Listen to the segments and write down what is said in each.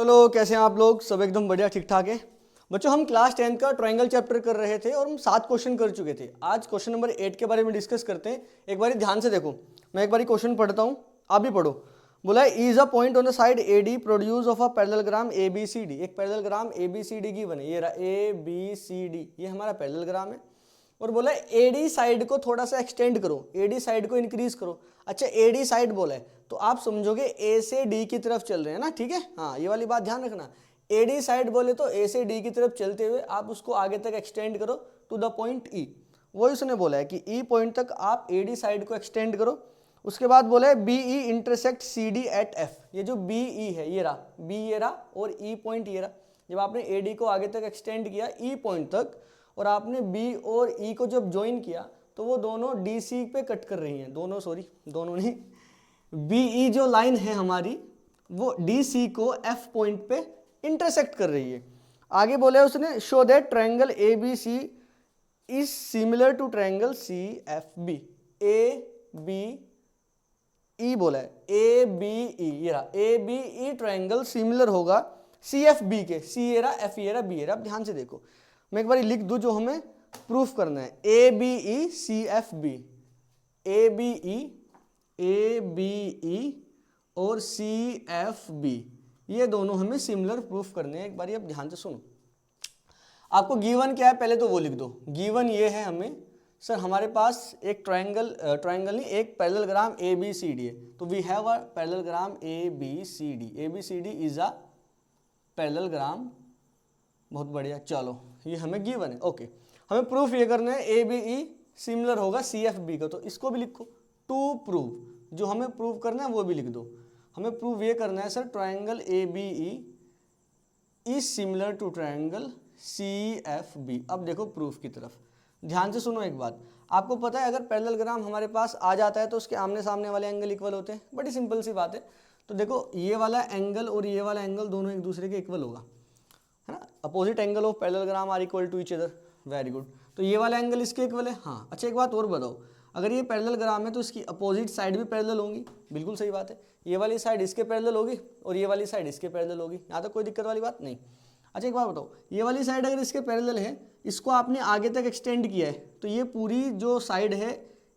Hello, कैसे हैं आप लोग? सब एकदम बढ़िया, ठीक ठाक है बच्चों। हम क्लास 10 का ट्रायंगल चैप्टर कर रहे थे और हम 7 क्वेश्चन कर चुके थे। आज क्वेश्चन नंबर 8 के बारे में डिस्कस करते हैं। एक बारी ध्यान से देखो, मैं एक बारी क्वेश्चन पढ़ता हूँ, आप भी पढ़ो। बोला है is a point on the side A D produce of a parallelogram A B C D. एक parallelogram A B C D की बने, ये रहा ए बी सी डी, ये हमारा पैरेललोग्राम है। और बोला है एडी साइड को थोड़ा सा एक्सटेंड करो, एडी साइड को इंक्रीज करो। अच्छा, एडी साइड बोला है तो आप समझोगे ए से डी की तरफ चल रहे हैं ना, ठीक है। हाँ, ये वाली बात ध्यान रखना। एडी साइड बोले तो ए से डी की तरफ चलते हुए आप उसको आगे तक एक्सटेंड करो टू द पॉइंट ई। वही उसने बोला है कि ई पॉइंट तक आप एडी साइड को एक्सटेंड करो। उसके बाद बोला है B E intersect C D at F. ये जो बी ई है, ये रहा बी, ये रहा, और ई पॉइंट ये रहा। जब आपने ए डी को आगे तक एक्सटेंड किया ई पॉइंट तक और आपने बी और ई को जब ज्वाइन किया तो वो दोनों डी सी पे कट कर रही हैं। दोनों नहीं, बी ई जो लाइन है हमारी वो डी सी को एफ पॉइंट पे इंटरसेक्ट कर रही है। आगे बोले उसने show that triangle A B C is similar to triangle C F B. A B E बोला है, ए बी ई, ये रहा A B E triangle similar होगा सी एफ बी के। सी ये रहा, एफ ये रहा, बी ये रहा। अब ध्यान से देखो, मैं एक बार लिख दूं जो हमें प्रूफ करना है। A B E C F B, A B E और सी एफ बी, ये दोनों हमें सिमिलर प्रूफ करने हैं। एक बार अब ध्यान से सुनो, आपको गिवन क्या है पहले तो वो लिख दो। गिवन ये है हमें, सर हमारे पास एक ट्रायंगल नहीं, एक parallelogram A B C D है। तो we have a parallelogram A B C D. A B C D is a parallelogram. बहुत बढ़िया, चलो ये हमें गिवन है। ओके, हमें प्रूफ ये करना है ए बी ई सिमिलर होगा सी एफ बी का। तो इसको भी लिखो, टू प्रूव, जो हमें प्रूव करना है वो भी लिख दो। हमें प्रूव ये करना है sir triangle A B E is similar to triangle C F B. अब देखो प्रूफ की तरफ ध्यान से सुनो। एक बात आपको पता है, अगर पैरेललोग्राम हमारे पास आ जाता है तो उसके आमने सामने वाले एंगल इक्वल होते हैं। बड़ी सिंपल सी बात है। तो देखो ये वाला एंगल और ये वाला एंगल दोनों एक दूसरे के इक्वल होगा, है ना। Opposite angle of parallelogram are equal to each other. Very good. तो ये वाला एंगल इसके इक्वल है। हाँ, अच्छा एक बात और बताओ, अगर ये पैरेललोग्राम है तो इसकी अपोजिट साइड भी पैरेलल होंगी। बिल्कुल सही बात है, ये वाली साइड इसके पैरेलल होगी और ये वाली साइड इसके पैरेलल होगी। यहाँ तक कोई दिक्कत वाली बात नहीं। अच्छा एक बात बताओ, ये वाली साइड अगर इसके पैरेलल है, इसको आपने आगे तक एक्सटेंड किया है तो ये पूरी जो साइड है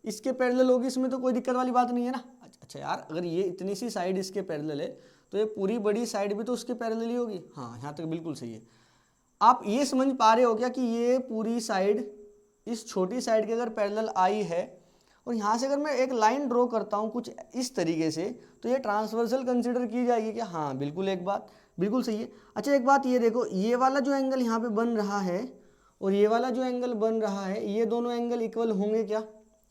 इसके पैरेलल होगी, इसमें तो कोई दिक्कत वाली बात नहीं है ना। अच्छा यार, अगर ये इतनी सी साइड इसके पैरेलल है तो ये पूरी बड़ी साइड भी तो उसके पैरेलल ही होगी। हाँ, यहाँ तक बिल्कुल सही है। आप ये समझ पा रहे हो क्या कि ये पूरी साइड इस छोटी साइड के अगर पैरेलल आई है और यहाँ से अगर मैं एक लाइन ड्रॉ करता हूँ कुछ इस तरीके से तो ये ट्रांसवर्सल कंसिडर की जाएगी क्या? हाँ बिल्कुल, एक बात बिल्कुल सही है। अच्छा एक बात ये देखो, ये वाला जो एंगल यहाँ पे बन रहा है और ये वाला जो एंगल बन रहा है, ये दोनों एंगल इक्वल होंगे क्या?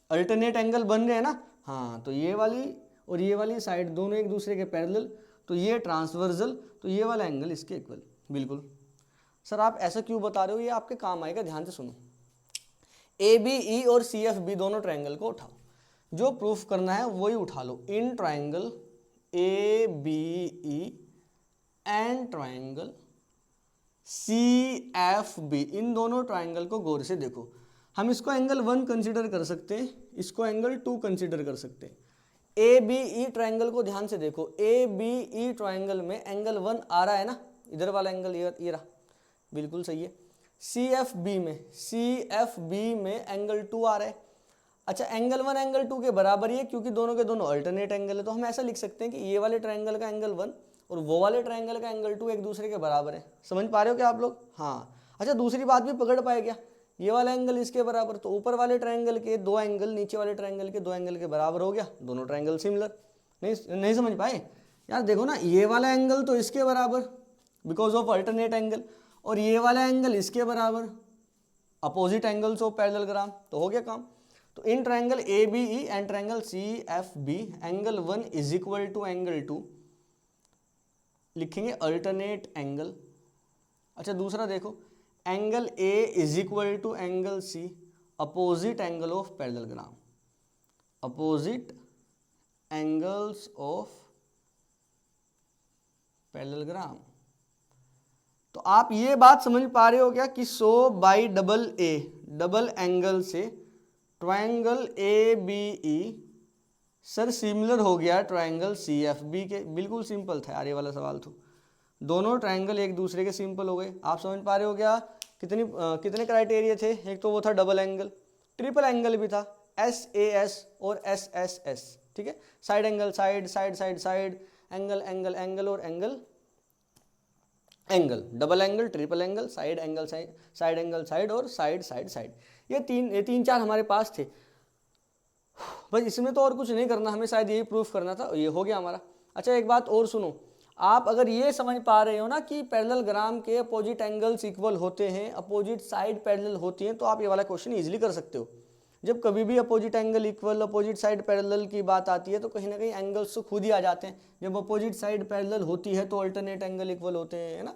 अल्टरनेट एंगल बन रहे हैं ना। हाँ, तो ये वाली और ये वाली साइड दोनों एक दूसरे के पैरेलल, तो ये ट्रांसवर्सल, तो ये वाला एंगल इसके इक्वल। बिल्कुल सर, आप ऐसा क्यों बता रहे हो, ये आपके काम आएगा। ध्यान से सुनो, ए बी ई और सी एफ बी दोनों ट्रायंगल को उठाओ, जो प्रूफ करना है वही उठा लो। इन triangle A B E and triangle C F B, इन दोनों ट्रायंगल को गौर से देखो। हम इसको एंगल 1 कंसिडर कर सकते हैं, इसको एंगल 2 कंसिडर कर सकते हैं। ए बी ई ट्रायंगल को ध्यान से देखो, ए बी ई ट्रायंगल में एंगल 1 आ रहा है ना, इधर वाला एंगल ये रहा, बिल्कुल सही है। सी एफ बी में एंगल 2 आ रहा है। अच्छा, एंगल 1 एंगल 2 के बराबर ही है क्योंकि दोनों के दोनों अल्टरनेट एंगल है। तो हम ऐसा लिख सकते हैं कि ये वाले ट्रायंगल का एंगल 1 और वो वाले ट्रायंगल का एंगल 2 एक दूसरे के बराबर है। समझ पा रहे हो क्या आप लोग? हाँ। अच्छा, दूसरी बात भी पकड़ पाए क्या? ये वाला एंगल इसके बराबर, तो ऊपर वाले ट्रायंगल के 2 एंगल नीचे वाले ट्रायंगल के 2 एंगल के बराबर हो गया, दोनों ट्रायंगल सिमिलर। नहीं समझ पाए यार? देखो ना, ये वाला एंगल तो इसके बराबर बिकॉज ऑफ अल्टरनेट एंगल, और ये वाला एंगल इसके बराबर अपोजिट एंगल्स ऑफ पैरेललोग्राम, तो हो गया काम। तो in triangle A B E and triangle C F B, angle 1 is equal to angle 2, लिखेंगे अल्टरनेट एंगल। अच्छा दूसरा देखो, angle A is equal to angle C, opposite angle of parallelogram, opposite angles of parallelogram. तो आप ये बात समझ पा रहे हो क्या कि 100 बाई डबल एंगल से triangle A B E sir similar हो गया ट्रायंगल सी एफ बी के। बिल्कुल सिंपल था यार ये वाला सवाल। तो दोनों ट्रायंगल एक दूसरे के सिंपल हो गए। आप समझ पा रहे हो क्या कितने क्राइटेरिया थे? एक तो वो था डबल एंगल, ट्रिपल एंगल भी था, SAS और SSS, ठीक है, side angle side, side side side, angle angle angle और angle angle, double angle, triple angle, side angle side, side angle side और साइड साइड साइड। ये तीन चार हमारे पास थे। बस इसमें तो और कुछ नहीं करना, हमें शायद यही प्रूफ करना था, ये हो गया हमारा। अच्छा एक बात और सुनो, आप अगर ये समझ पा रहे हो ना कि पैरेललोग्राम के अपोजिट एंगल्स इक्वल होते हैं, अपोजिट साइड पैरेलल होती हैं, तो आप ये वाला क्वेश्चन इजीली कर सकते हो। जब कभी भी opposite angle equal, opposite side parallel की बात आती है तो कहीं ना कहीं एंगल्स तो खुद ही आ जाते हैं। जब अपोजिट साइड पैरेलल होती है तो अल्टरनेट एंगल इक्वल होते हैं, है ना,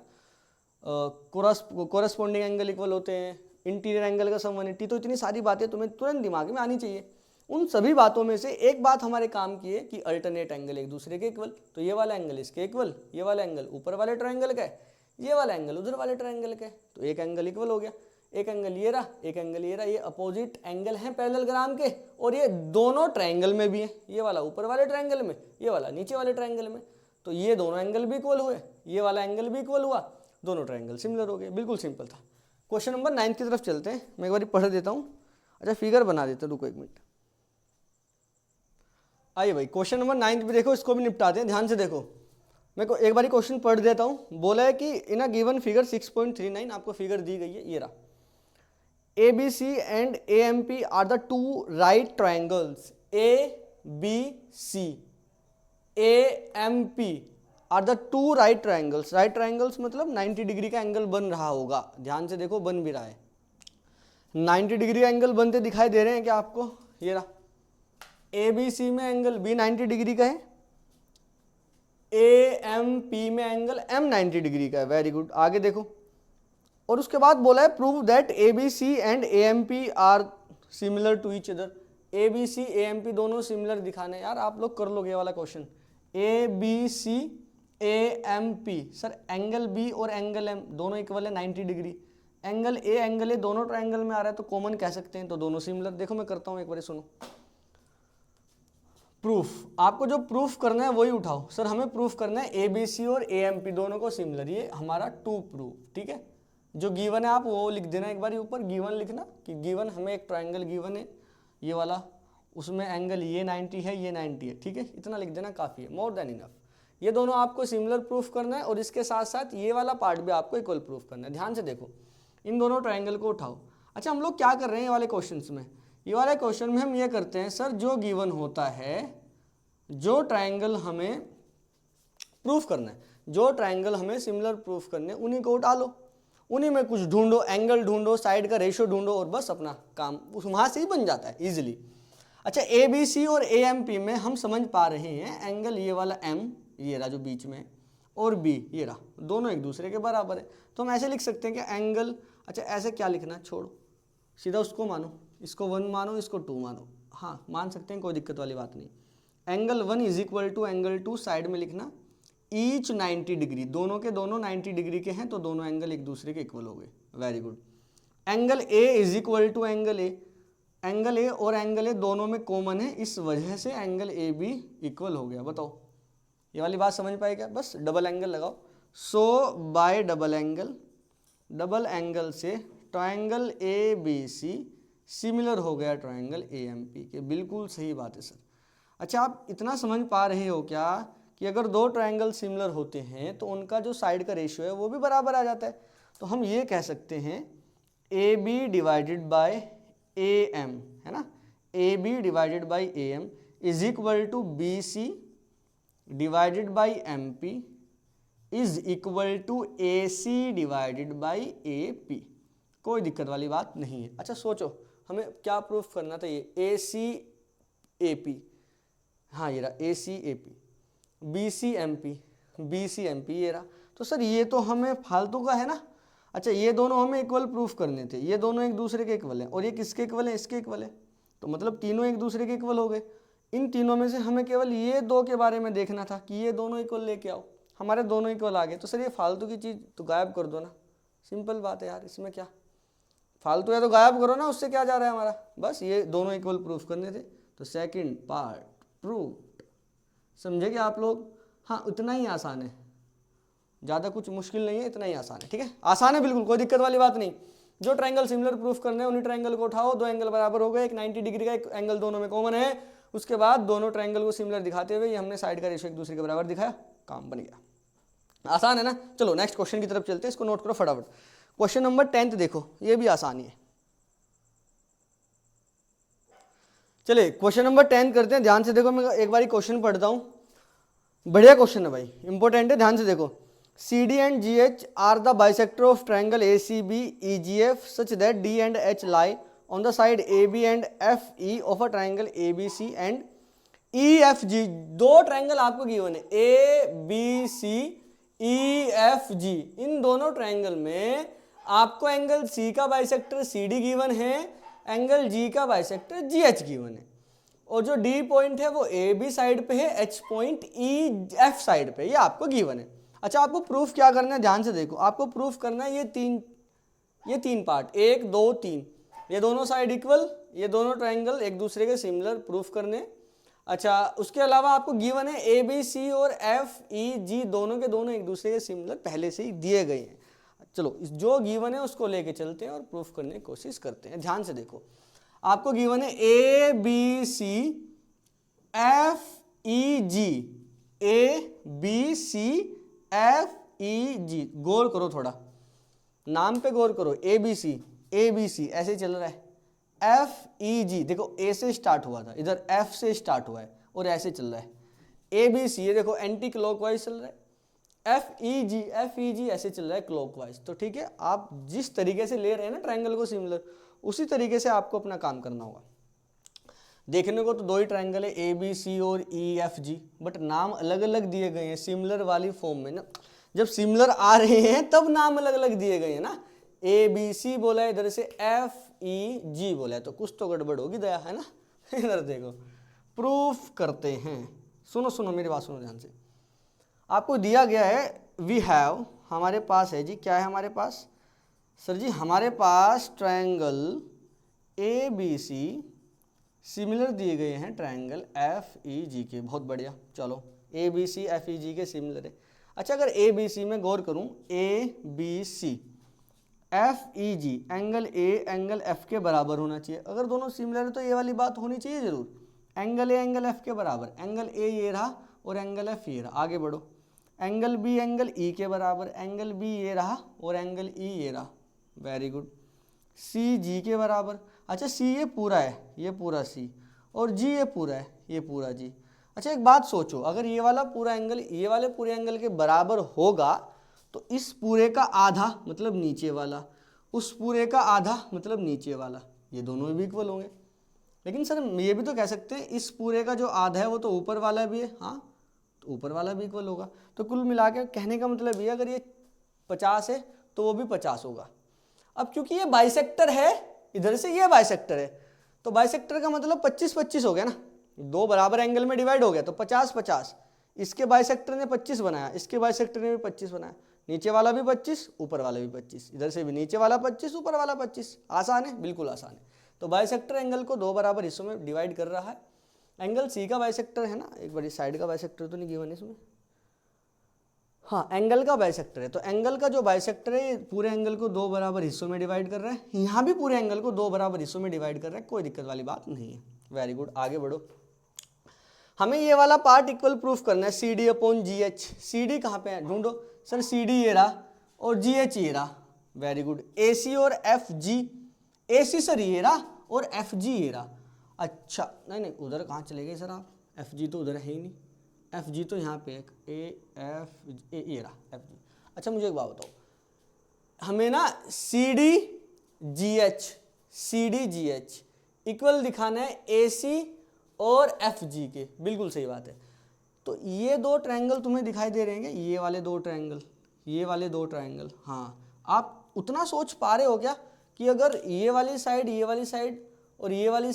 कोरस्पॉन्डिंग एंगल इक्वल होते हैं, इंटीरियर एंगल का सम 180। तो इतनी सारी बातें तुम्हें तुरंत दिमाग में आनी चाहिए। उन सभी बातों में से एक बात हमारे काम की है कि अल्टरनेट एंगल एक दूसरे के इक्वल, तो ये वाला एंगल इसके इक्वल, ये वाला एंगल ऊपर वाले ट्रायंगल का है, ये वाला एंगल उधर वाले ट्रायंगल का है, तो एक एंगल इक्वल हो गया। एक एंगल ये रहा, एक एंगल ये रहा, ये अपोजिट एंगल हैं पैरेललोग्राम के, और ये दोनों ट्रायंगल में भी है, ये वाला ऊपर वाले ट्रायंगल में, ये वाला नीचे वाले ट्रायंगल में, तो ये दोनों एंगल भी इक्वल हुए, ये वाला एंगल भी इक्वल हुआ, दोनों ट्रायंगल सिमिलर हो गए। बिल्कुल सिंपल था। क्वेश्चन नंबर 9 की तरफ चलते हैं, मैं एक बार पढ़ देता हूँ। अच्छा फिगर बना देते, रुको एक मिनट। आइए भाई क्वेश्चन नंबर 9 भी देखो, इसको भी निपटाते हैं, ध्यान से देखो। मैं को एक बार क्वेश्चन पढ़ देता हूँ। बोला है कि इन अ गिवन फिगर 6.39, आपको फिगर दी गई है, ये रहा, ABC and AMP are the two right triangles, ABC AMP are the two right triangles. Right triangles मतलब 90 डिग्री का एंगल बन रहा होगा, ध्यान से देखो, बन भी रहा है। 90 डिग्री का एंगल बनते दिखाई दे रहे हैं क्या आपको? ये रहा, ABC में एंगल B 90 डिग्री का है, AMP में एंगल M 90 डिग्री का है। वेरी गुड, आगे देखो। और उसके बाद बोला है prove that ABC and AMP are similar to each other. ABC AMP दोनों सिमिलर दिखाने, यार आप लोग कर लोगे ये वाला question. ABC AMP, sir angle B और एंगल M दोनों इक्वल है 90 degree, angle A angle A दोनों ट्रायंगल में आ रहा है तो कॉमन कह सकते हैं, तो दोनों सिमिलर। देखो मैं करता हूं, एक बार सुनो। प्रूफ, आपको जो प्रूफ करना है वही उठाओ। सर हमें प्रूफ करना है ABC और AMP दोनों को सिमिलर, ये हमारा टू प्रूफ, ठीक है। जो गिवन है आप वो लिख देना, एक बार ऊपर गिवन लिखना कि गिवन हमें एक ट्रायंगल गिवन है ये वाला, उसमें एंगल ये 90 है, ये 90 है, ठीक है, इतना लिख देना काफ़ी है, मोर देन इनफ। ये दोनों आपको सिमिलर प्रूफ करना है और इसके साथ साथ ये वाला पार्ट भी आपको इक्वल प्रूफ करना है। ध्यान से देखो, इन दोनों ट्रायंगल को उठाओ। अच्छा हम लोग क्या कर रहे हैं ये वाले क्वेश्चन में? ये वाले क्वेश्चन में हम ये करते हैं, सर जो गिवन होता है, जो ट्रायंगल हमें प्रूफ करना है, जो ट्रायंगल हमें सिमिलर प्रूफ करने, उन्हीं को उठा लो, उन्हीं में कुछ ढूंढो, एंगल ढूंढो, साइड का रेशियो ढूंढो और बस अपना काम वहां से ही बन जाता है इजीली। अच्छा ABC और AMP में हम समझ पा रहे हैं एंगल ये वाला M, ये रहा जो बीच में, और B ये रहा, दोनों एक दूसरे के बराबर है, तो हम ऐसे लिख सकते हैं कि एंगल, अच्छा ऐसे क्या लिखना, छोड़ो सीधा उसको मानो, इसको 1 मानो, इसको 2 मानो, हाँ मान सकते हैं, कोई दिक्कत वाली बात नहीं। Angle 1 is equal to angle 2, side में लिखना ईच 90 डिग्री, दोनों के दोनों 90 डिग्री के हैं तो दोनों एंगल एक दूसरे के इक्वल हो गए। Very good. Angle A is equal to angle A, angle A और एंगल A दोनों में कॉमन है, इस वजह से एंगल A भी इक्वल हो गया। बताओ ये वाली बात समझ पाए क्या? बस डबल एंगल लगाओ। सो बाय डबल एंगल से ट्रायंगल ABC सिमिलर हो गया ट्रायंगल AMP के। बिल्कुल सही बात है सर। अच्छा आप इतना समझ पा रहे हो क्या कि अगर दो ट्रायंगल सिमिलर होते हैं तो उनका जो साइड का रेशियो है वो भी बराबर आ जाता है। तो हम ये कह सकते हैं AB डिवाइडेड बाय AM, है ना, AB divided by AM is equal to BC divided by MP is equal to AC divided by AP। कोई दिक्कत वाली बात नहीं है। अच्छा सोचो हमें क्या प्रूफ करना था, ये ACAP, हाँ ये रहा ACAP, BCMP ये रहा। तो सर ये तो हमें फालतू का है ना। अच्छा ये दोनों हमें इक्वल प्रूफ करने थे, ये दोनों एक दूसरे के इक्वल हैं और ये किसके इक्वल है, इसके इक्वल है, तो मतलब तीनों एक दूसरे के इक्वल हो गए। इन तीनों में से हमें केवल ये दो के बारे में देखना था कि ये दोनों इक्वल लेके आओ, हमारे दोनों इक्वल आ गए। तो सर ये फालतू की चीज़ तो गायब कर दो ना, सिंपल बात है यार, इसमें क्या फालतू है, तो गायब करो ना, उससे क्या जा रहा है हमारा, बस ये दोनों इक्वल प्रूफ करने थे। तो सेकंड पार्ट प्रूव्ड। समझे क्या आप लोग? हाँ इतना ही आसान है, ज़्यादा कुछ मुश्किल नहीं है, इतना ही आसान है, ठीक है, आसान है बिल्कुल, कोई दिक्कत वाली बात नहीं। जो ट्रायंगल सिमिलर प्रूफ करने हैं उन्हीं ट्रायंगल को उठाओ, दो एंगल बराबर हो गए, एक 90 डिग्री का, एक एंगल दोनों में कॉमन है, उसके बाद दोनों ट्रायंगल को सिमिलर दिखाते हुए ये हमने साइड का रेशियो एक दूसरे के बराबर दिखाया, काम बन गया। आसान है ना। चलो नेक्स्ट क्वेश्चन की तरफ चलते हैं, इसको नोट करो फटाफट। क्वेश्चन नंबर 10 देखो, ये भी आसानी है। चलिए क्वेश्चन नंबर 10 करते हैं, ध्यान से देखो, मैं एक बार क्वेश्चन पढ़ता हूँ, बढ़िया क्वेश्चन है भाई, इंपॉर्टेंट है, ध्यान से देखो। CD and GH are the bisector of triangle ACB EGF such that D and H lie on the side AB and FE of a triangle ABC and EFG। दो ट्रायंगल आपको given है, ABC EFG, इन दोनों triangle में आपको angle C का bisector CD given है, angle G का bisector GH given है, और जो D पॉइंट है वो AB साइड पे है, H पॉइंट EF साइड पे, ये आपको गिवन है। अच्छा, आपको प्रूफ क्या करना है, ध्यान से देखो, आपको प्रूफ करना है ये तीन पार्ट, 1 2 3, ये दोनों साइड इक्वल, ये दोनों ट्रायंगल एक दूसरे के सिमिलर प्रूफ करने। अच्छा, उसके अलावा आपको गिवन है ABC और FEG दोनों के दोनों एक दूसरे के सिमिलर पहले से ही दिए गए हैं। चलो जो गिवन है उसको लेके चलते हैं और प्रूफ करने की कोशिश करते हैं। ध्यान से देखो, आपको गिवन है ABC FEG, ABC FEG, गौर करो थोड़ा, नाम पे गौर करो, ABC ऐसे चल रहा है, FEG देखो A से स्टार्ट हुआ था, इधर F से स्टार्ट हुआ है और ऐसे चल रहा है, ABC ये देखो एंटी क्लॉकवाइज चल रहा है, FEG ऐसे चल रहा है क्लॉकवाइज। तो ठीक है, आप जिस तरीके से ले रहे हैं ना ट्रायंगल को सिमिलर, उसी तरीके से आपको अपना काम करना होगा। देखने को तो दो ही ट्रायंगल है ABC और EFG, बट नाम अलग अलग दिए गए हैं सिमिलर वाली फॉर्म में ना, जब सिमिलर आ रहे हैं तब नाम अलग अलग दिए गए हैं ना, ABC बोला है इधर से, FEG बोला है, तो कुछ तो गड़बड़ होगी दया, है ना। इधर देखो, प्रूफ करते हैं, सुनो मेरी बात सुनो ध्यान से। आपको दिया गया है वी हैव, हमारे पास है जी, क्या है हमारे पास सर जी, हमारे पास ट्रायंगल ABC सिमिलर दिए गए हैं ट्रायंगल FEG के, बहुत बढ़िया। चलो ABC FEG के सिमिलर है। अच्छा, अगर ABC में गौर करूं, ABC FEG angle A angle F के बराबर होना चाहिए, अगर दोनों सिमिलर है तो ये वाली बात होनी चाहिए जरूर, एंगल A एंगल F के बराबर, एंगल A ये रहा और एंगल F ये रहा। आगे बढ़ो, एंगल B एंगल E के बराबर, एंगल B ये रहा और एंगल E ये रहा, वेरी गुड। C G के बराबर, अच्छा C ये पूरा है, ये पूरा C, और G ये पूरा है, ये पूरा G। अच्छा एक बात सोचो, अगर ये वाला पूरा एंगल ये वाले पूरे एंगल के बराबर होगा तो इस पूरे का आधा मतलब नीचे वाला, उस पूरे का आधा मतलब नीचे वाला, ये दोनों भी इक्वल होंगे। लेकिन सर ये भी तो कह सकते हैं इस पूरे का जो आधा है वो तो ऊपर वाला भी है, हाँ तो ऊपर वाला भी इक्वल होगा। तो कुल मिला के कहने का मतलब ये, अगर ये 50 है तो वो भी 50 होगा। अब क्योंकि ये बाइसेक्टर है, इधर से ये बाइसेक्टर है, तो बाइसेक्टर का मतलब 25-25 हो गया ना, दो बराबर एंगल में डिवाइड हो गया तो 50-50, इसके बाइसेक्टर ने 25 बनाया, इसके बाइसेक्टर ने भी 25 बनाया, नीचे वाला भी 25 ऊपर वाला भी 25, इधर से भी नीचे वाला 25 ऊपर वाला 25। आसान है, बिल्कुल आसान है। तो बाइसेक्टर एंगल को दो बराबर हिस्सों में डिवाइड कर रहा है। एंगल C का बाइसेक्टर है ना, एक बार साइड का बाइसेक्टर तो नहीं गिवन इसमें, हाँ एंगल का बाइसेक्टर है, तो एंगल का जो बाइसेक्टर है पूरे एंगल को दो बराबर हिस्सों में डिवाइड कर रहा है, यहाँ भी पूरे एंगल को दो बराबर हिस्सों में डिवाइड कर रहा है, कोई दिक्कत वाली बात नहीं है। वेरी गुड, आगे बढ़ो। हमें ये वाला पार्ट इक्वल प्रूफ करना है, CD अपॉन GH। CD कहाँ पे है ढूंढो सर, CD ये रहा और GH ये रहा, वेरी गुड। AC और FG, AC सर ये रहा और FG ये रहा। अच्छा नहीं उधर कहाँ चले गए सर आप, FG तो उधर है ही नहीं, FG तो यहाँ पे एक ये रहा FG। अच्छा मुझे एक बात बताओ, हमें ना CD GH इक्वल दिखाना है AC और FG के, बिल्कुल सही बात है। तो ये दो ट्रायंगल तुम्हें दिखाई दे रहे हैं, ये वाले दो ट्रायंगल, ये वाले दो ट्रायंगल, हाँ आप उतना सोच पा रहे हो क्या कि अगर ये वाली साइड और ये वाली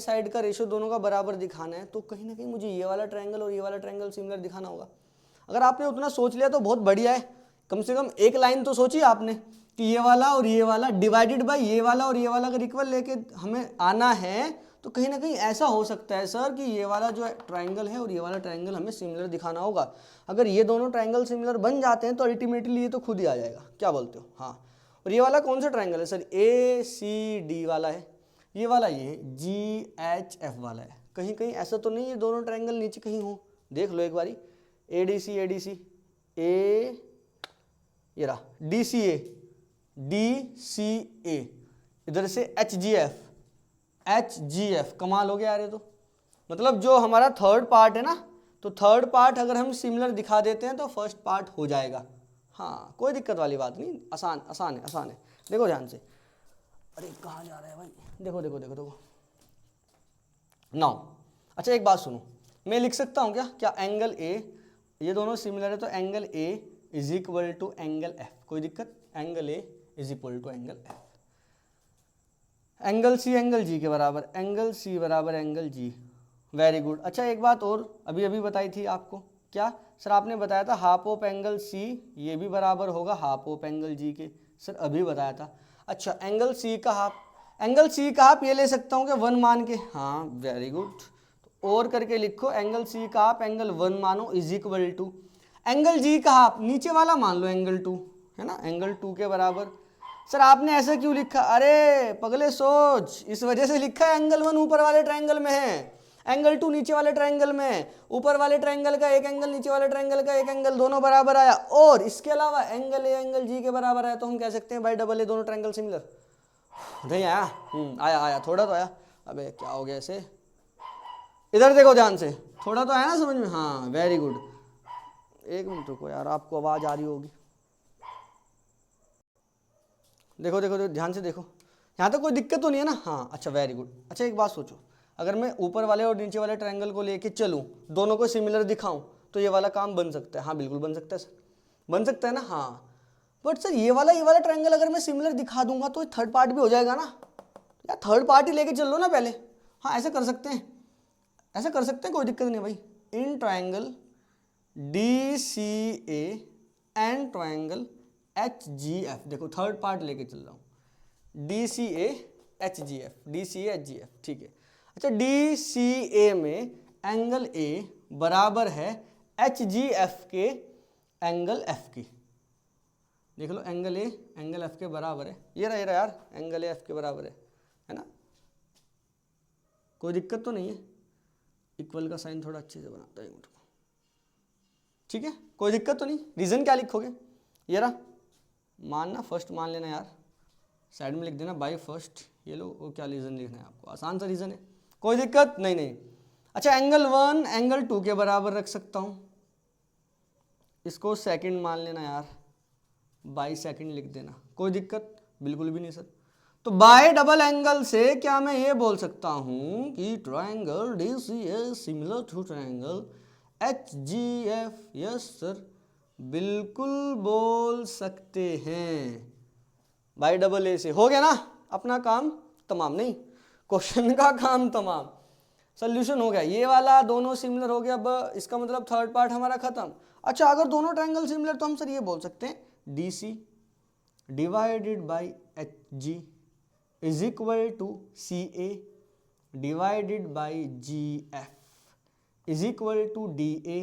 साइड का रेशो दोनों का बराबर दिखाना है तो कहीं ना कहीं मुझे ये वाला ट्रायंगल और ये वाला ट्रायंगल सिमिलर दिखाना होगा। अगर आपने उतना सोच लिया तो बहुत बढ़िया है, कम से कम एक लाइन तो सोची आपने कि ये वाला और ये वाला डिवाइडेड बाय ये वाला और ये वाला अगर इक्वल लेके हमें आना है तो कहीं ना कहीं ऐसा हो सकता है सर कि ये वाला जो ट्राइंगल है और ये वाला ट्राइंगल हमें सिमिलर दिखाना होगा। अगर ये दोनों ट्राइंगल सिमिलर बन जाते हैं तो अल्टीमेटली ये तो खुद ही आ जाएगा, क्या बोलते हो? हाँ। और ये वाला कौन सा ट्राइंगल है सर? ACD वाला है, ये वाला ये GHF वाला है। कहीं कहीं ऐसा तो नहीं है दोनों ट्राइंगल नीचे कहीं हो? देख लो एक बारी, ADC ये रहा DCA, इधर से HGF। कमाल हो गया यार ये तो। मतलब जो हमारा थर्ड पार्ट है ना, तो थर्ड पार्ट अगर हम सिमिलर दिखा देते हैं तो फर्स्ट पार्ट हो जाएगा। हाँ, कोई दिक्कत वाली बात नहीं, आसान है। देखो ध्यान से, अरे कहाँ जा रहा है भाई? देखो नाउ। अच्छा एक बात सुनो, मैं लिख सकता हूँ क्या एंगल A, ये दोनों सिमिलर है तो angle A is equal to angle F। कोई दिक्कत? Angle A is equal to angle F। Angle C angle G के बराबर, एंगल C बराबर एंगल G। Very good. अच्छा एक बात और अभी बताई थी आपको, क्या सर? आपने बताया था हाफ ऑफ एंगल C ये भी बराबर होगा हाफ ऑफ एंगल G के। सर अभी बताया था। अच्छा एंगल C का हाफ ये ले सकता हूँ क्या 1 मान के? हाँ वेरी गुड। तो और करके लिखो, एंगल C का हाफ एंगल 1 मानो is equal to angle G का हाफ नीचे वाला मान लो एंगल 2, है ना, एंगल 2 के बराबर। सर आपने ऐसा क्यों लिखा? अरे पगले सोच, इस वजह से लिखा है एंगल 1 ऊपर वाले ट्रायंगल में है, एंगल 2 नीचे वाले ट्रायंगल में है। ऊपर वाले ट्रायंगल का एक एंगल, नीचे वाले ट्रायंगल का एक एंगल, दोनों बराबर आया। और इसके अलावा एंगल A एंगल G के बराबर आया, तो हम कह सकते हैं भाई डबल ए दोनों ट्रायंगल सिमिलर। नहीं आया? आया थोड़ा तो आया। अबे क्या हो गया ऐसे? इधर देखो ध्यान से, थोड़ा तो आया ना समझ में? हाँ वेरी गुड। एक मिनट रुको यार, आपको आवाज आ रही होगी। देखो ध्यान से देखो, यहाँ तो कोई दिक्कत तो नहीं है ना? हाँ अच्छा वेरी गुड। अच्छा एक बात सोचो, अगर मैं ऊपर वाले और नीचे वाले ट्रायंगल को लेके चलूँ, दोनों को सिमिलर दिखाऊं, तो ये वाला काम बन सकता है? हाँ बिल्कुल बन सकता है सर, बन सकता है ना? हाँ बट सर ये वाला ट्रायंगल अगर मैं सिमिलर दिखा दूंगा तो थर्ड पार्ट भी हो जाएगा ना यार? थर्ड पार्ट ही लेके चल लो ना पहले। हाँ ऐसा कर सकते हैं, कोई दिक्कत नहीं भाई। In triangle DCA and triangle HGF, देखो थर्ड पार्ट लेके चल रहा हूँ, DCA HGF, ठीक है। अच्छा DCA में एंगल A बराबर है HGF के एंगल F की। देख लो एंगल A एंगल F के बराबर है, ये रहा यार, एंगल A F के बराबर है ना? कोई दिक्कत तो नहीं है? इक्वल का साइन थोड़ा अच्छे से बनाता है, ठीक है, कोई दिक्कत तो नहीं। रीजन क्या लिखोगे? ये रहा, मानना फर्स्ट मान लेना यार, साइड में लिख देना बाय फर्स्ट। ये लो, वो क्या रीजन लिखना है आपको? आसान सा रीजन है, कोई दिक्कत नहीं। अच्छा एंगल 1 एंगल 2 के बराबर रख सकता हूँ, इसको सेकंड मान लेना यार, बाई सेकंड लिख देना, कोई दिक्कत बिल्कुल भी नहीं सर। तो बाय डबल एंगल से क्या मैं ये बोल सकता हूँ कि triangle DCA similar to triangle HGF? Yes sir, बिल्कुल बोल सकते हैं। बाय डबल ए से हो गया ना अपना काम तमाम? नहीं, क्वेश्चन का काम तमाम, सोल्यूशन हो गया। ये वाला दोनों सिमिलर हो गया, अब इसका मतलब थर्ड पार्ट हमारा खत्म। अच्छा अगर दोनों ट्रायंगल सिमिलर तो हम सर ये बोल सकते हैं DC divided by HG is equal to CA divided by GF is equal to DA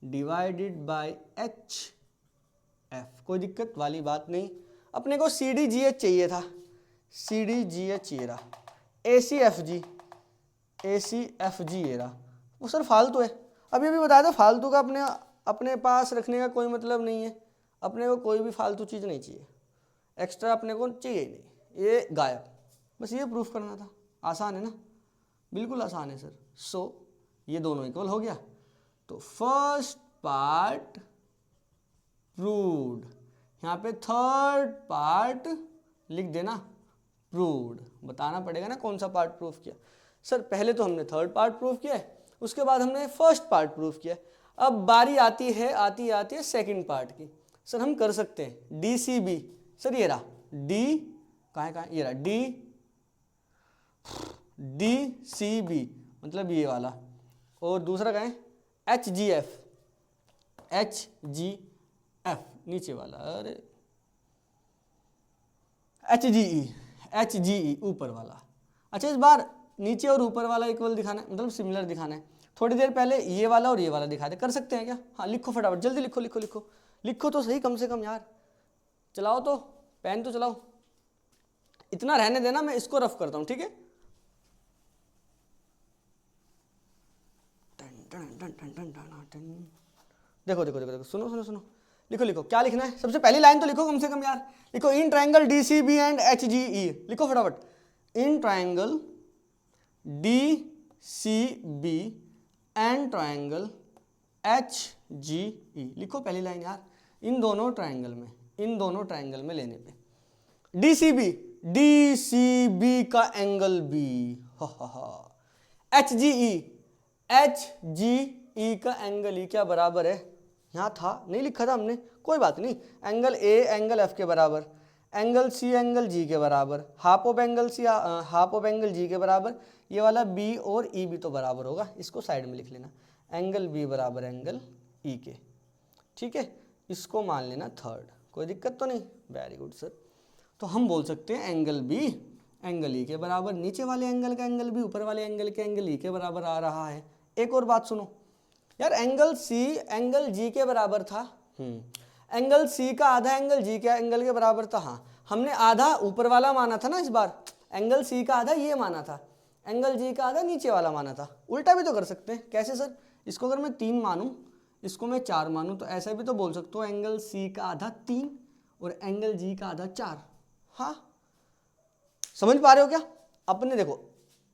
divided by HF। कोई दिक्कत वाली बात नहीं। अपने को CDGH चाहिए था, CDGH ये रहा, ACFG ये रहा, वो सर फालतू है। अभी बताया था फालतू का अपने पास रखने का कोई मतलब नहीं है, अपने को कोई भी फालतू चीज़ नहीं चाहिए, एक्स्ट्रा अपने को चाहिए ही नहीं, ये गायब। बस ये प्रूफ करना था, आसान है ना? बिल्कुल आसान है सर। सो ये दोनों इक्वल हो गया, तो फर्स्ट पार्ट प्रूव्ड। यहाँ पे थर्ड पार्ट लिख देना प्रूव्ड। बताना पड़ेगा ना कौन सा पार्ट प्रूफ किया। सर पहले तो हमने थर्ड पार्ट प्रूफ किया है, उसके बाद हमने फर्स्ट पार्ट प्रूफ किया, अब बारी आती है सेकंड पार्ट की। सर हम कर सकते हैं DCB, सर ये रहा D, कहाँ ये रहा DCB मतलब ये वाला, और दूसरा कहाँ है HGF नीचे वाला, अरे HGE ऊपर वाला। अच्छा इस बार नीचे और ऊपर वाला इक्वल दिखाना है, मतलब सिमिलर दिखाना है। थोड़ी देर पहले ये वाला और ये वाला दिखा दे, कर सकते हैं क्या? हाँ लिखो फटाफट, जल्दी लिखो लिखो लिखो लिखो तो सही कम से कम यार, चलाओ तो पेन तो चलाओ, इतना रहने देना, मैं इसको रफ करता हूँ, ठीक है। देखो देखो देखो देखो, सुनो सुनो सुनो, लिखो लिखो, क्या लिखना है? सबसे पहली लाइन तो लिखो कम से कम यार, लिखो in triangle DCB and HGE, लिखो फटाफट, in triangle DCB and triangle HGE, लिखो पहली लाइन यार, इन दोनों ट्राइंगल में लेने पे DCB का एंगल B, HGE का एंगल E क्या बराबर है? यहाँ था नहीं लिखा था हमने, कोई बात नहीं, एंगल A एंगल F के बराबर, एंगल C एंगल G के बराबर, half of angle C half of angle G के बराबर, ये वाला B और E भी तो बराबर होगा, इसको साइड में लिख लेना, एंगल B बराबर एंगल E के, ठीक है। इसको मान लेना थर्ड, कोई दिक्कत तो नहीं, वेरी गुड सर। तो हम बोल सकते हैं एंगल B एंगल E के बराबर, नीचे वाले एंगल का एंगल B ऊपर वाले एंगल के एंगल E के बराबर आ रहा है। एक और बात सुनो यार, एंगल C एंगल G के बराबर था, एंगल C का आधा एंगल G के एंगल के बराबर था, हाँ हमने आधा ऊपर वाला माना था ना इस बार, एंगल C का आधा ये माना था, एंगल G का आधा नीचे वाला माना था। उल्टा भी तो कर सकते हैं, कैसे सर? इसको अगर मैं 3 मानूं, इसको मैं 4 मानूं, तो ऐसा भी तो बोल सकता हूँ एंगल C का आधा 3 और एंगल G का आधा 4। हाँ समझ पा रहे हो क्या? अपने देखो,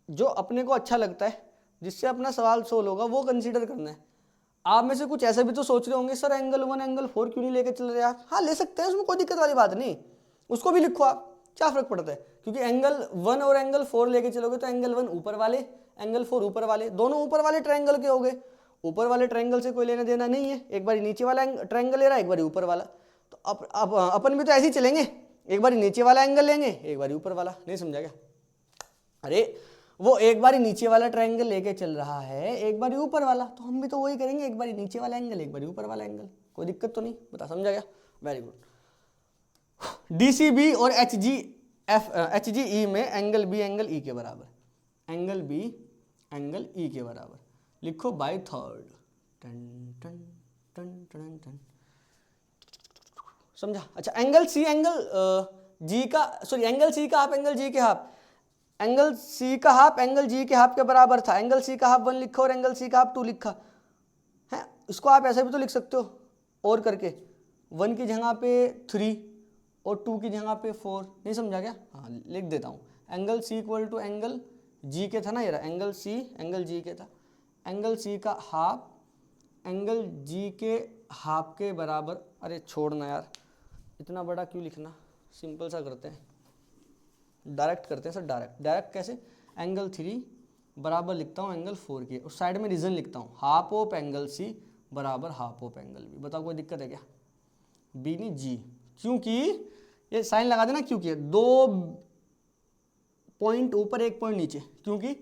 जो अपने को अच्छा लगता है, जिससे अपना सवाल सोल्व होगा वो कंसीडर करना है। आप में से कुछ ऐसे भी तो सोच रहे होंगे सर एंगल 1 एंगल 4 क्यों नहीं लेके चल रहे आप? हाँ ले सकते हैं, उसमें कोई दिक्कत वाली बात नहीं, उसको भी लिखो आप, क्या फर्क पड़ता है? क्योंकि एंगल 1 और एंगल 4 लेके चलोगे तो एंगल 1 ऊपर वाले एंगल 4 ऊपर वाले, दोनों ऊपर वाले ट्रायंगल के हो गए, ऊपर वाले ट्रायंगल से कोई लेना देना नहीं है, एक बार नीचे वाला ट्रायंगल ले रहा है, एक बार ऊपर वाला, तो अपन भी तो ऐसे ही चलेंगे, एक बार नीचे वाला एंगल लेंगे, एक बार ऊपर वाला। नहीं समझा क्या? अरे वो एक बार नीचे वाला ट्रायंगल लेके चल रहा है, एक बार ऊपर वाला, तो हम भी तो वही करेंगे, एक बार नीचे वाला एंगल एक बार ऊपर वाला एंगल, कोई दिक्कत तो नहीं, बता समझा क्या? Very good. DCB और HGE में एंगल B एंगल E के बराबर, एंगल B एंगल E के बराबर, लिखो बाय थर्ड। टन टन टन टन टन, समझा? अच्छा एंगल C एंगल G का, सॉरी एंगल C का हाफ एंगल G के हाफ, एंगल C का हाफ एंगल G के हाफ के बराबर था, एंगल C का हाफ 1 लिखा और एंगल C का हाफ 2 लिखा है। इसको आप ऐसे भी तो लिख सकते हो और करके, 1 की जगह पे 3 और 2 की जगह पे 4। नहीं समझा क्या? हाँ लिख देता हूँ, angle C equal to angle G के था ना, ये रहा एंगल C एंगल G के था, एंगल C का हाफ एंगल G के हाफ के बराबर। अरे छोड़ना यार, इतना बड़ा क्यों लिखना, सिंपल सा करते हैं, डायरेक्ट करते हैं सर, डायरेक्ट कैसे? एंगल 3 बराबर लिखता हूँ एंगल 4 के, और साइड में रीजन लिखता हूँ, हाफ ऑफ एंगल C बराबर हाफ ऑफ एंगल B। बताओ कोई दिक्कत है क्या? B नहीं G, क्योंकि ये साइन लगा देना, क्योंकि 2 पॉइंट ऊपर 1 पॉइंट नीचे, क्योंकि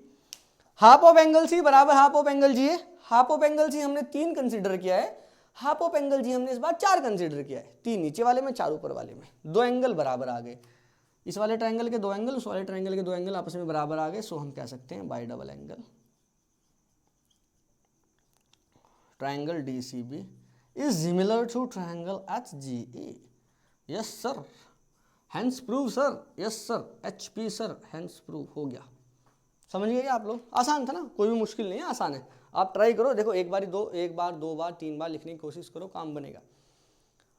हाफ ऑफ एंगल C बराबर हाफ ऑफ एंगल G है। हाफ ऑफ एंगल C हमने 3 कंसिडर किया है, हाफ ऑफ एंगल G हमने इस बार 4 कंसिडर किया है, 3 नीचे वाले में 4 ऊपर वाले में, 2 एंगल बराबर आ गए, इस वाले ट्रायंगल के 2 एंगल, उस वाले ट्रायंगल के 2 एंगल आपस में बराबर आ गए, सो हम कह सकते हैं by double angle triangle DCB is similar to triangle HGE। Yes sir, hence prove sir, yes sir, HP sir, hence prove हो गया। समझ गए आप लोग? आसान था ना, कोई भी मुश्किल नहीं है, आसान है। आप ट्राई करो, देखो एक बार 2 बार 3 बार लिखने की कोशिश करो, काम बनेगा।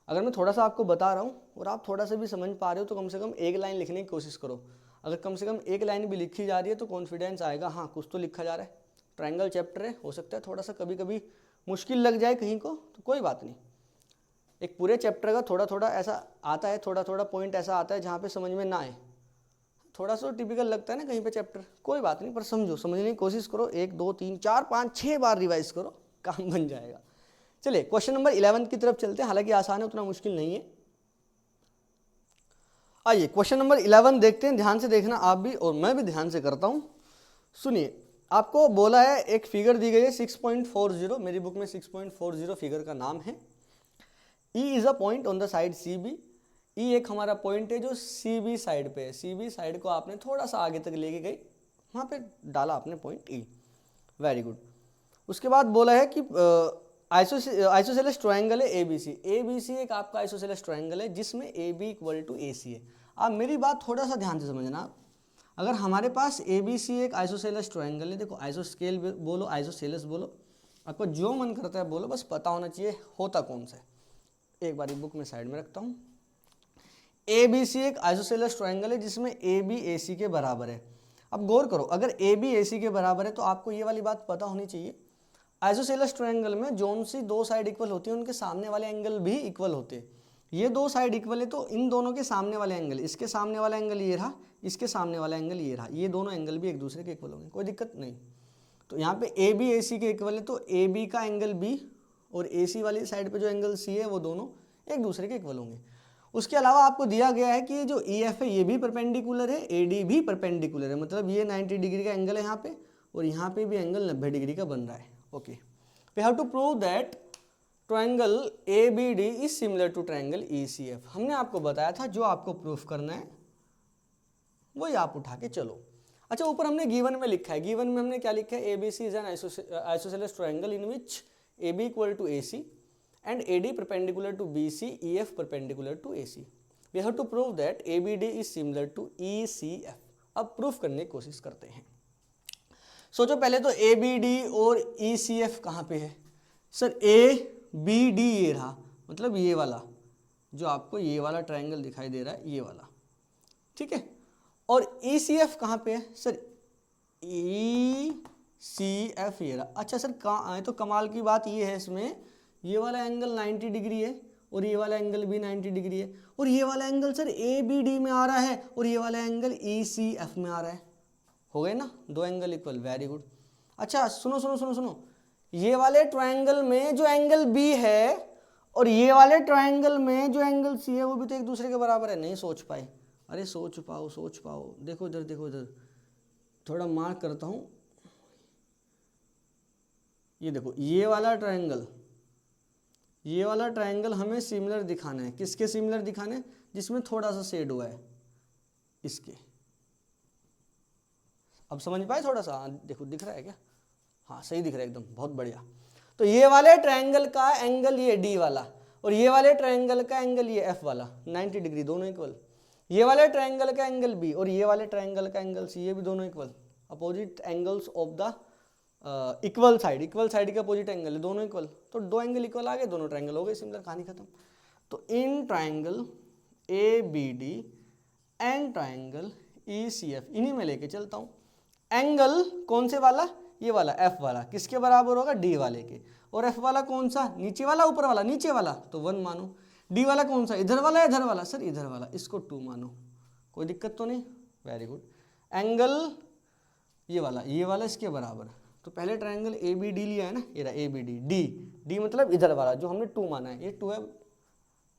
अगर मैं थोड़ा सा आपको बता रहा हूँ और आप थोड़ा सा भी समझ पा रहे हो तो कम से कम एक लाइन लिखने की कोशिश करो। अगर कम से कम एक लाइन भी लिखी जा रही है तो कॉन्फिडेंस आएगा, हाँ कुछ तो लिखा जा रहा है। ट्रायंगल चैप्टर है, हो सकता है थोड़ा सा कभी कभी मुश्किल लग जाए कहीं को, तो कोई बात नहीं। एक पूरे चैप्टर का थोड़ा थोड़ा ऐसा आता है, थोड़ा थोड़ा पॉइंट ऐसा आता है जहाँ पे समझ में ना आए, थोड़ा सा टिपिकल लगता है ना कहीं पे चैप्टर, कोई बात नहीं, पर समझने की कोशिश करो। 1 2 3 4 5 6 बार रिवाइज करो, काम बन जाएगा। चलिए क्वेश्चन नंबर 11 की तरफ चलते हैं, हालांकि आसान है, उतना मुश्किल नहीं है। आइए क्वेश्चन नंबर 11 देखते हैं, ध्यान से देखना आप भी और मैं भी ध्यान से करता हूं। सुनिए, आपको बोला है एक फिगर दी गई है 6.40, मेरी बुक में 6.40 फिगर का नाम है। E is a point on the side CB। E एक हमारा पॉइंट है जो CB साइड पे है, CB साइड को आपने थोड़ा सा आगे तक लेके गई, वहाँ पे डाला आपने पॉइंट ई, वेरी गुड। उसके बाद बोला है कि आइसोसेलेस ट्रायंगल है एबीसी। एबीसी एक आपका आइसोसेलेस ट्रायंगल है जिसमें ए बी इक्वल टू ए सी है। आप मेरी बात थोड़ा सा ध्यान से समझना, अगर हमारे पास ए बी सी एक आइसोसेलेस ट्रायंगल है, देखो आइसोस्केल बोलो आइसोसेलेस बोलो, आपको जो मन करता है बोलो, बस पता होना चाहिए होता कौन सा है। एक बार बुक में साइड में रखता हूँ। ए बी सी एक आइसोसेलेस ट्रायंगल है जिसमें ए बी ए सी के बराबर है। अब गौर करो, अगर ए बी ए सी के बराबर है तो आपको ये वाली बात पता होनी चाहिए, आइसोसेलेस ट्रायंगल में जोन सी दो साइड इक्वल होती है उनके सामने वाले एंगल भी इक्वल होते हैं। ये दो साइड इक्वल है तो इन दोनों के सामने वाले एंगल, इसके सामने वाला एंगल ये रहा, इसके सामने वाला एंगल ये रहा, ये दोनों एंगल भी एक दूसरे के इक्वल होंगे, कोई दिक्कत नहीं। तो यहाँ पे ए बी ए सी के इक्वल है तो ए बी का एंगल बी और ए सी वाली साइड पे जो एंगल सी है वो दोनों एक दूसरे के इक्वल होंगे। उसके अलावा आपको दिया गया है कि जो ई एफ है ये भी परपेंडिकुलर है, ए डी भी परपेंडिकुलर है, मतलब ये 90 डिग्री का एंगल है यहाँ पे और यहाँ पे भी एंगल 90 डिग्री का बन रहा है। Okay, we have to prove that triangle A B D is similar to triangle E C F. हमने आपको बताया था जो आपको प्रूफ करना है वही आप उठा के चलो। अच्छा, ऊपर हमने गिवन में लिखा है, गिवन में हमने क्या लिखा है, A B C is an isosceles triangle in which A B equal to A C and AD perpendicular to BC, EF perpendicular to AC. We have to prove that ABD is similar to ECF. अब proof करने की कोशिश करते हैं। सोचो पहले तो ABD और ECF कहाँ पे है सर, ABD ये रहा, मतलब ये वाला जो आपको ये वाला ट्रायंगल दिखाई दे रहा है ये वाला, ठीक है। और ECF कहाँ पे है सर, ECF ये रहा। अच्छा सर, तो कमाल की बात ये है इसमें, ये वाला एंगल 90 डिग्री है और ये वाला एंगल भी 90 डिग्री है और ये वाला angle sir A B D में आ रहा है और ये वाला एंगल ई सी एफ में आ रहा है, हो गए ना दो एंगल इक्वल, वेरी गुड। अच्छा सुनो सुनो सुनो सुनो, ये वाले ट्रायंगल में जो एंगल बी है और ये वाले ट्रायंगल में जो एंगल सी है वो भी तो एक दूसरे के बराबर है। नहीं सोच पाए, अरे सोच पाओ सोच पाओ, देखो इधर देखो इधर, थोड़ा मार्क करता हूँ, ये देखो ये वाला ट्रायंगल हमें सिमिलर दिखाना है। किसके सिमिलर दिखाना है, जिसमें थोड़ा सा शेड हुआ है इसके। अब समझ पाए थोड़ा सा, देखो दिख रहा है क्या, हाँ सही दिख रहा है एकदम, बहुत बढ़िया। तो ये वाले ट्रायंगल का एंगल ये डी वाला और ये वाले ट्रायंगल का एंगल ये एफ वाला 90 डिग्री, दोनों इक्वल। ये वाले ट्रायंगल का एंगल बी और ये वाले ट्रायंगल का एंगल सी, ये भी दोनों equal, opposite angles of the equal side के अपोजिट एंगल है, दोनों इक्वल। तो दो एंगल इक्वल आ गए, दोनों ट्रायंगल हो गए सिमिलर, कहानी खत्म। तो in triangle A B D and triangle E C F, इन्हीं में लेके चलता हूँ। एंगल कौन से वाला, ये वाला एफ वाला, किसके बराबर होगा, डी वाले के। और एफ वाला कौन सा, नीचे वाला ऊपर वाला, नीचे वाला तो 1 मानो। डी वाला कौन सा, इधर वाला इधर वाला, सर इधर वाला, इसको 2 मानो, कोई दिक्कत तो नहीं, वेरी गुड। एंगल ये वाला इसके बराबर। तो पहले ट्रायंगल ए बी डी लिया है ना, ये रहा ए बी डी, डी मतलब इधर वाला जो हमने 2 माना है, ये 2 है,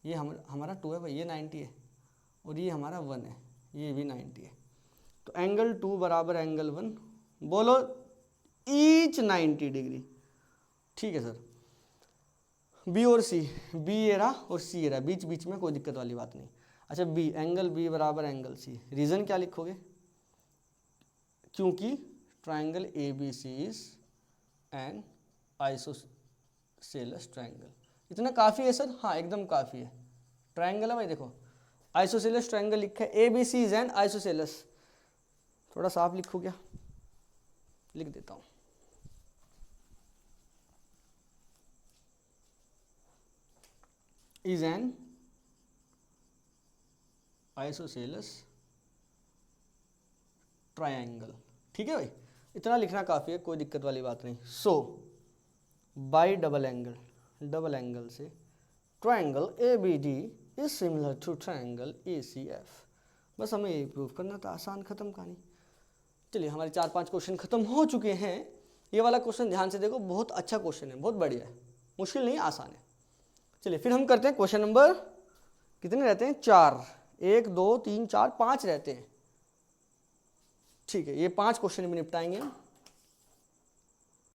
ये हमारा 2 है भाई, ये 90 है और ये हमारा 1 है, ये भी 90 है। तो एंगल 2 बराबर एंगल 1, बोलो ईच 90 डिग्री, ठीक है सर। बी और सी, बी ये रहा और सी ये रहा, बीच बीच में कोई दिक्कत वाली बात नहीं। अच्छा बी, एंगल बी बराबर एंगल सी, रीजन क्या लिखोगे, क्योंकि triangle A B C is an isosceles triangle. इतना काफ़ी है सर, हाँ एकदम काफ़ी है। ट्रायंगल है भाई, देखो आइसोसेलेस ट्रायंगल लिखा है, A B C is an isosceles. थोड़ा साफ लिखो क्या, लिख देता हूँ, इज एन आइसोसेलेस ट्रायंगल, ठीक है भाई, इतना लिखना काफ़ी है, कोई दिक्कत वाली बात नहीं। सो बाय डबल एंगल से triangle A B D is similar to triangle A C F. बस हमें ये प्रूव करना था, आसान, खत्म कहानी। चलिए हमारे 4-5 क्वेश्चन खत्म हो चुके हैं। ये वाला क्वेश्चन ध्यान से देखो, बहुत अच्छा क्वेश्चन है, बहुत बढ़िया है, मुश्किल नहीं, आसान है। चलिए फिर हम करते हैं क्वेश्चन नंबर, कितने रहते हैं, 4, 1 2 3 4 5 रहते हैं, ठीक है। ये 5 क्वेश्चन भी निपटाएंगे हम।